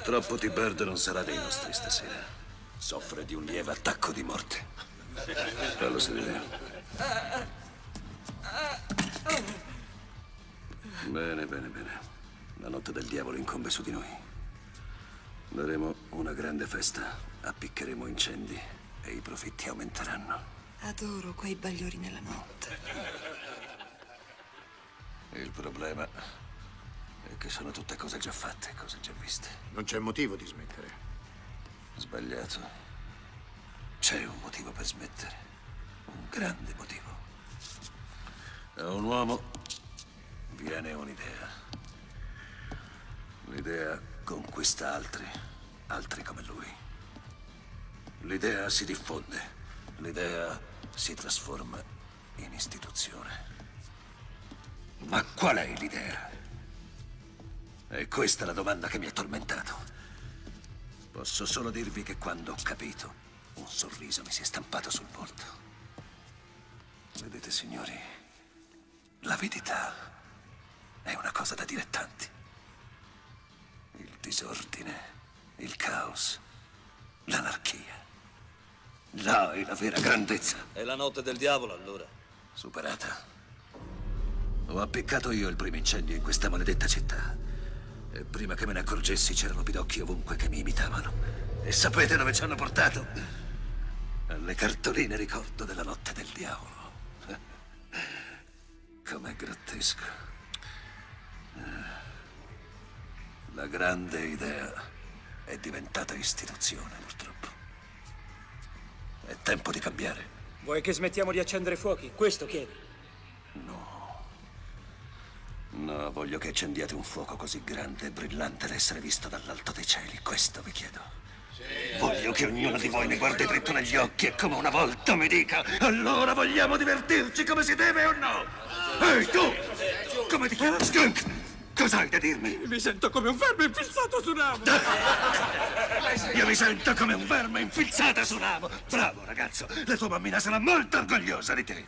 Purtroppo T-Bird non sarà dei nostri stasera. Soffre di un lieve attacco di morte. Fallo sedere. Bene, bene, bene. La notte del diavolo incombe su di noi. Daremo una grande festa, appiccheremo incendi e i profitti aumenteranno. Adoro quei bagliori nella notte. Il problema è che sono tutte cose già fatte, cose già viste. Non c'è motivo di smettere. Sbagliato. C'è un motivo per smettere. Un grande motivo. A un uomo viene un'idea. L'idea conquista altri, altri come lui. L'idea si diffonde. L'idea si trasforma in istituzione. Ma qual è l'idea? È questa la domanda che mi ha tormentato. Posso solo dirvi che quando ho capito, un sorriso mi si è stampato sul volto. Vedete, signori, l'avidità è una cosa da dilettanti. Il disordine, il caos, l'anarchia. Là è la vera grandezza. È la notte del diavolo, allora. Superata. Ho appiccato io il primo incendio in questa maledetta città. E prima che me ne accorgessi c'erano pidocchi ovunque che mi imitavano. E sapete dove ci hanno portato? Alle cartoline ricordo della notte del diavolo. Com'è grottesco. La grande idea è diventata istituzione, purtroppo. È tempo di cambiare. Vuoi che smettiamo di accendere fuochi? Questo chiedi? No, voglio che accendiate un fuoco così grande e brillante da essere visto dall'alto dei cieli. Questo vi chiedo. Voglio che ognuno di voi mi guardi dritto negli occhi e come una volta mi dica: allora vogliamo divertirci come si deve o no? Ehi, tu! Come ti chiami? Skunk! Cos'hai da dirmi? Mi sento come un verme infilzato su un ramo. Io mi sento come un verme infilzato su un ramo. Bravo, ragazzo. La tua bambina sarà molto orgogliosa di te.